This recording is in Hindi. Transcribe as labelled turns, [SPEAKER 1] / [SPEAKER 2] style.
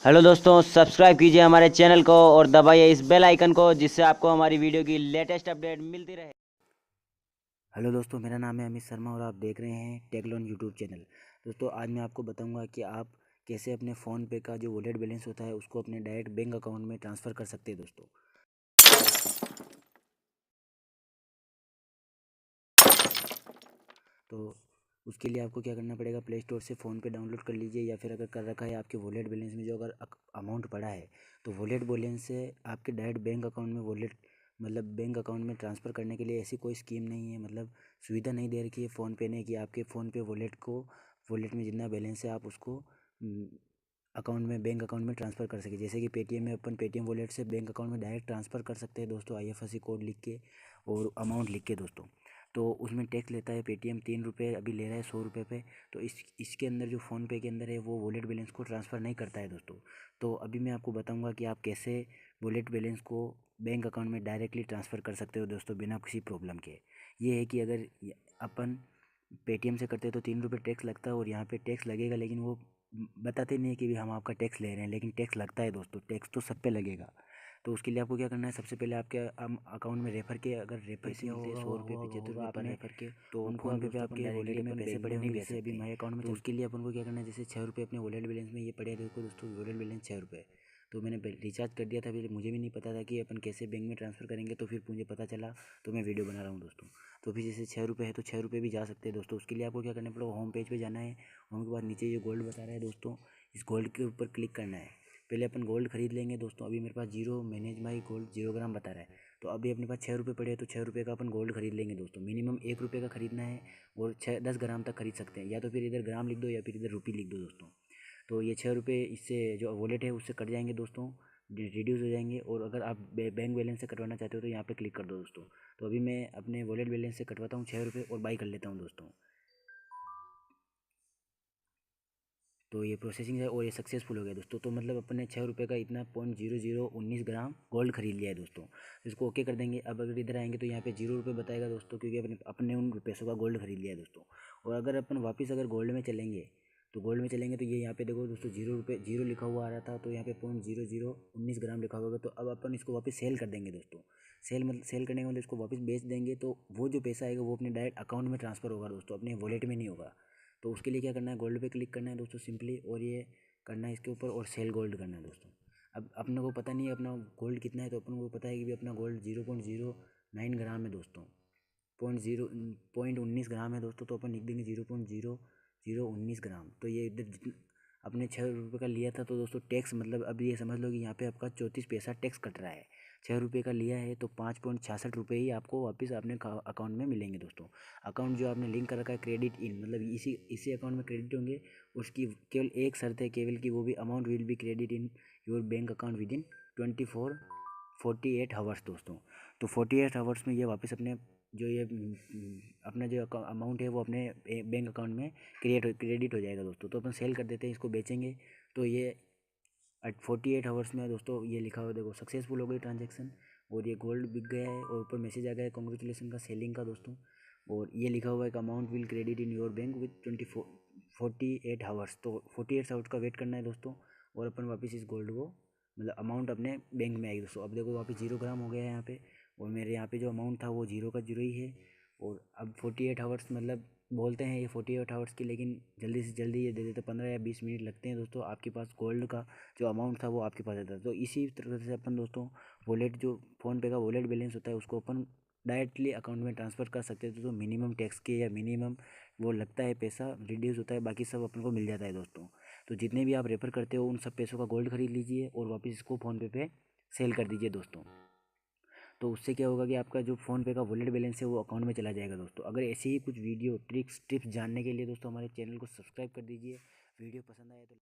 [SPEAKER 1] हेलो दोस्तों, सब्सक्राइब कीजिए हमारे चैनल को और दबाइए इस बेल आइकन को, जिससे आपको हमारी वीडियो की लेटेस्ट अपडेट मिलती रहे।
[SPEAKER 2] हेलो दोस्तों, मेरा नाम है अमित शर्मा और आप देख रहे हैं टेक्लॉन यूट्यूब चैनल। दोस्तों, आज मैं आपको बताऊंगा कि आप कैसे अपने फ़ोन पे का जो वॉलेट बैलेंस होता है उसको अपने डायरेक्ट बैंक अकाउंट में ट्रांसफ़र कर सकते हैं दोस्तों। तो उसके लिए आपको क्या करना पड़ेगा, प्ले स्टोर से फ़ोन पे डाउनलोड कर लीजिए, या फिर अगर कर रखा है आपके वॉलेट बैलेंस में जो अगर अमाउंट पड़ा है तो वॉलेट बैलेंस से आपके डायरेक्ट बैंक अकाउंट में वॉलेट मतलब बैंक अकाउंट में ट्रांसफ़र करने के लिए ऐसी कोई स्कीम नहीं है, मतलब सुविधा नहीं दे रखी है फ़ोनपे ने कि आपके फ़ोन पे वॉलेट में जितना बैलेंस है आप उसको अकाउंट में बैंक अकाउंट में ट्रांसफ़र कर सके। जैसे कि पेटीएम में अपन पेटीएम वॉलेट से बैंक अकाउंट में डायरेक्ट ट्रांसफ़र कर सकते हैं दोस्तों, आईएफएससी कोड लिख के और अमाउंट लिख के दोस्तों। तो उसमें टैक्स लेता है पेटीएम, 3 रुपये अभी ले रहा है 100 रुपये पे। तो इसके अंदर जो फ़ोनपे के अंदर है वो वॉलेट बैलेंस को ट्रांसफ़र नहीं करता है दोस्तों। तो अभी मैं आपको बताऊंगा कि आप कैसे वॉलेट बैलेंस को बैंक अकाउंट में डायरेक्टली ट्रांसफ़र कर सकते हो दोस्तों, बिना किसी प्रॉब्लम के। ये है कि अगर अपन पेटीएम से करते हैं तो 3 रुपये टैक्स लगता है, और यहाँ पे टैक्स लगेगा, लेकिन वो बताते नहीं है कि भी हम आपका टैक्स ले रहे हैं, लेकिन टैक्स लगता है दोस्तों, टैक्स तो सब पे लगेगा। तो उसके लिए आपको क्या करना है, सबसे पहले आपके अकाउंट में रेफर के अगर रेफर से मिलते हैं 100 रुपये 75 रुपये पर रेफर के, तो उनको फोन पे पे आपके वॉलेट में पैसे पड़े होंगे, जैसे अभी माई अकाउंट में। तो उसके लिए अपन को क्या करना है, जैसे 6 रुपये अपने वॉलेट बैलेंस में ये पड़े हैं, देखो दोस्तों वॉलेट बैलेंस 6 रुपये। तो मैंने रिचार्ज कर दिया था, फिर मुझे भी नहीं पता था कि अपन कैसे बैंक में ट्रांसफ़र करेंगे, तो फिर मुझे पता चला, तो मैं वीडियो बना रहा हूँ दोस्तों। तो फिर जैसे 6 रुपये है तो 6 रुपये भी जा सकते हैं दोस्तों। उसके लिए आपको क्या करना पड़ेगा, होम पेज पे जाना है। होम के बाद नीचे ये गोल्ड बता रहा है दोस्तों, इस गोल्ड के ऊपर क्लिक करना है। पहले अपन गोल्ड खरीद लेंगे दोस्तों। अभी मेरे पास जीरो मैनेज माई गोल्ड 0 ग्राम बता रहा है, तो अभी अपने पास 6 रुपये पड़े हैं, तो 6 रुपये का अपन गोल्ड खरीद लेंगे दोस्तों। मिनिमम 1 रुपये का खरीदना है, और 10 ग्राम तक खरीद सकते हैं, या तो फिर इधर ग्राम लिख दो या फिर इधर रुपये लिख दो दोस्तों। तो ये 6 रुपये इससे जो वॉलेट है उससे कट जाएंगे दोस्तों, रिड्यूस हो जाएंगे। और अगर आप बैंक बैलेंस से कटवाना चाहते हो तो यहाँ पे क्लिक कर दो दोस्तों। तो अभी मैं अपने वॉलेट बैलेंस से कटवाता हूँ 6 रुपये और बाई कर लेता हूँ दोस्तों। तो ये प्रोसेसिंग है और ये सक्सेसफुल हो गया दोस्तों। तो मतलब अपने 6 रुपये का इतना 0.0019 ग्राम गोल्ड खरीद लिया है दोस्तों। तो इसको ओके कर देंगे। अब अगर इधर आएंगे तो यहाँ पे 0 रुपये बताएगा दोस्तों, क्योंकि अपने अपने उन पैसों का गोल्ड खरीद लिया है दोस्तों। और अगर अपन वापस अगर गोल्ड में चलेंगे तो ये यहाँ पे देखो दोस्तों 0 रुपये 0 लिखा हुआ आ रहा था, तो यहाँ पे 0.0019 ग्राम लिखा होगा। तो अब अपन इसको वापस सेल कर देंगे दोस्तों। सेल करने के मतलब इसको वापस बेच देंगे, तो वो जो पैसा आएगा वो अपने डायरेक्ट अकाउंट में ट्रांसफ़र होगा दोस्तों, अपने वॉलेट में नहीं होगा। तो उसके लिए क्या करना है, गोल्ड पे क्लिक करना है दोस्तों सिंपली, और ये करना है इसके ऊपर, और सेल गोल्ड करना है दोस्तों। अब अपने को पता नहीं है अपना गोल्ड कितना है, तो अपन को पता है कि भी अपना गोल्ड 0.09 ग्राम है दोस्तों, 0.19 ग्राम है दोस्तों। तो अपन लिख देंगे 0.0019 ग्राम। तो ये इधर अपने 6 रुपये का लिया था, तो दोस्तों टैक्स मतलब अब ये समझ लो कि यहाँ पे आपका 34 पैसा टैक्स कट रहा है। 6 रुपये का लिया है तो 5.66 रुपये ही आपको वापस अपने अकाउंट में मिलेंगे दोस्तों। अकाउंट जो आपने लिंक कर रखा है क्रेडिट इन, मतलब इसी अकाउंट में क्रेडिट होंगे। उसकी केवल एक शर्त है केवल कि वो भी amount will be credit in your bank account with in 48 hours दोस्तों। तो 48 आवर्स में ये वापस अपने जो ये अपना जो अमाउंट है वो अपने बैंक अकाउंट में क्रेडिट हो जाएगा दोस्तों। तो अपन सेल कर देते हैं, इसको बेचेंगे। तो ये 48 आवर्स में दोस्तों ये लिखा हुआ देखो सक्सेसफुल हो गई ट्रांजेक्शन, और ये गोल्ड बिक गया है, और ऊपर मैसेज आ गया है कॉन्ग्रेचुलेसन का सेलिंग का दोस्तों। और ये लिखा हुआ है कि amount will credit in your bank with 48 hours. तो 48 आवर्स का वेट करना है दोस्तों, और अपन वापस इस गोल्ड को मतलब अमाउंट अपने बैंक में आएगी दोस्तों। अब देखो वापस 0 ग्राम हो गया है यहाँ पे, और मेरे यहाँ पे जो अमाउंट था वो 0 का 0 ही है। और अब 48 आवर्स मतलब बोलते हैं ये 48 आवर्स की, लेकिन जल्दी से जल्दी ये दे देते, 15 या 20 मिनट लगते हैं दोस्तों। आपके पास गोल्ड का जो अमाउंट था वो आपके पास रहता है। तो इसी तरह से अपन दोस्तों वॉलेट जो फ़ोनपे का वॉलेट बैलेंस होता है उसको अपन डायरेक्टली अकाउंट में ट्रांसफ़र कर सकते हैं दोस्तों। मिनिमम टैक्स के या मिनिमम वो लगता है पैसा रिड्यूस होता है, बाकी सब अपन को मिल जाता है दोस्तों। तो जितने भी आप रेफर करते हो उन सब पैसों का गोल्ड खरीद लीजिए और वापस इसको फ़ोनपे पे सेल कर दीजिए दोस्तों। तो उससे क्या होगा कि आपका जो फ़ोनपे का वॉलेट बैलेंस है वो अकाउंट में चला जाएगा दोस्तों। अगर ऐसे ही कुछ वीडियो ट्रिक्स टिप्स जानने के लिए दोस्तों हमारे चैनल को सब्सक्राइब कर दीजिए। वीडियो पसंद आए तो